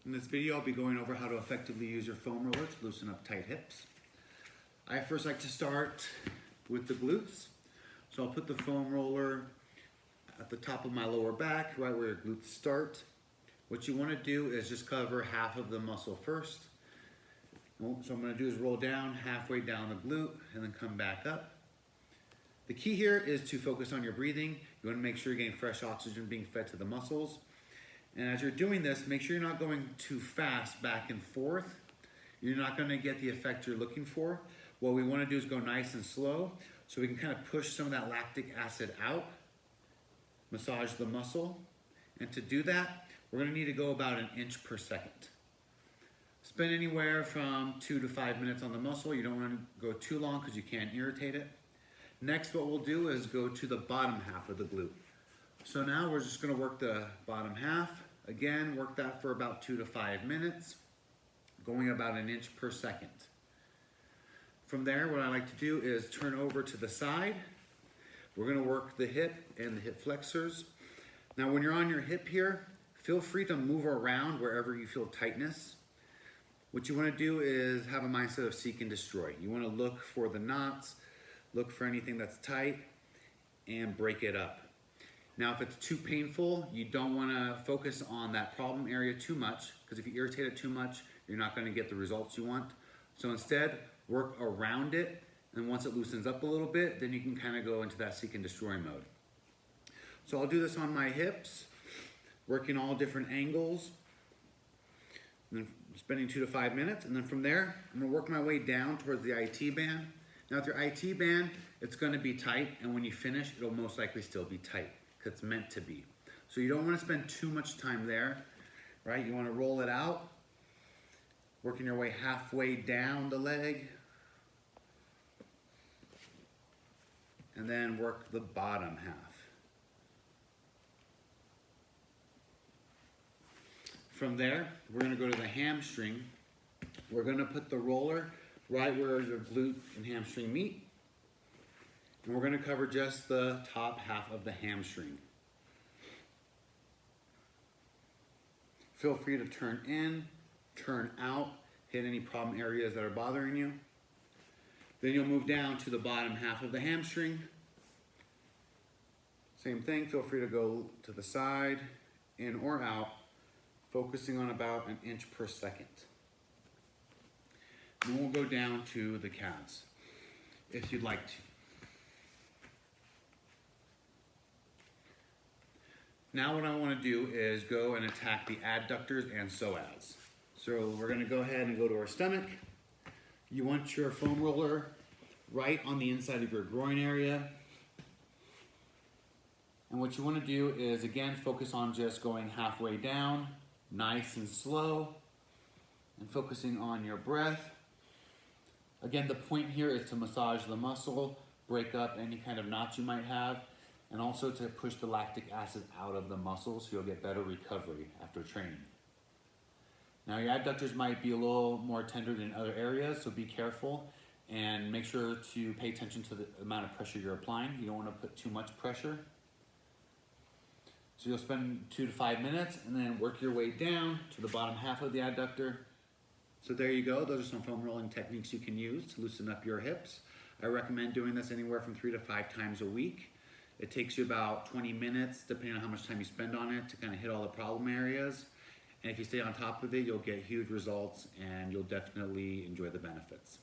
In this video, I'll be going over how to effectively use your foam roller to loosen up tight hips. I first like to start with the glutes. So I'll put the foam roller at the top of my lower back, right where your glutes start. What you want to do is just cover half of the muscle first. So I'm going to do is roll down halfway down the glute and then come back up. The key here is to focus on your breathing. You want to make sure you're getting fresh oxygen being fed to the muscles. And as you're doing this, make sure you're not going too fast back and forth. You're not going to get the effect you're looking for. What we want to do is go nice and slow so we can kind of push some of that lactic acid out, massage the muscle. And to do that, we're going to need to go about 1 inch per second. Spend anywhere from 2 to 5 minutes on the muscle. You don't want to go too long because you can irritate it. Next, what we'll do is go to the bottom half of the glute. So now we're just going to work the bottom half. Again, work that for about 2 to 5 minutes, going about 1 inch per second. From there, what I like to do is turn over to the side. We're going to work the hip and the hip flexors. Now, when you're on your hip here, feel free to move around wherever you feel tightness. What you want to do is have a mindset of seek and destroy. You want to look for the knots, look for anything that's tight, and break it up. Now, if it's too painful, you don't want to focus on that problem area too much, because if you irritate it too much, you're not going to get the results you want. So instead, work around it, and once it loosens up a little bit, then you can kind of go into that seek and destroy mode. So I'll do this on my hips, working all different angles, and then spending 2 to 5 minutes, and then from there, I'm going to work my way down towards the IT band. Now with your IT band, it's going to be tight, and when you finish, it'll most likely still be tight, because it's meant to be. So you don't want to spend too much time there, right? You want to roll it out, working your way halfway down the leg, and then work the bottom half. From there, we're going to go to the hamstring. We're going to put the roller right where your glute and hamstring meet. And we're going to cover just the top half of the hamstring. Feel free to turn in, turn out, hit any problem areas that are bothering you. Then you'll move down to the bottom half of the hamstring. Same thing, feel free to go to the side, in or out, focusing on about 1 inch per second. And we'll go down to the calves, if you'd like to. Now what I want to do is go and attack the adductors and psoas. So we're going to go ahead and go to our stomach. You want your foam roller right on the inside of your groin area. And what you want to do is, again, focus on just going halfway down, nice and slow, and focusing on your breath. Again, the point here is to massage the muscle, break up any kind of knots you might have, and also to push the lactic acid out of the muscle so you'll get better recovery after training. Now your adductors might be a little more tender than other areas, so be careful and make sure to pay attention to the amount of pressure you're applying. You don't want to put too much pressure. So you'll spend 2 to 5 minutes and then work your way down to the bottom half of the adductor. So there you go. Those are some foam rolling techniques you can use to loosen up your hips. I recommend doing this anywhere from 3 to 5 times a week. It takes you about 20 minutes, depending on how much time you spend on it, to kind of hit all the problem areas. And if you stay on top of it, you'll get huge results and you'll definitely enjoy the benefits.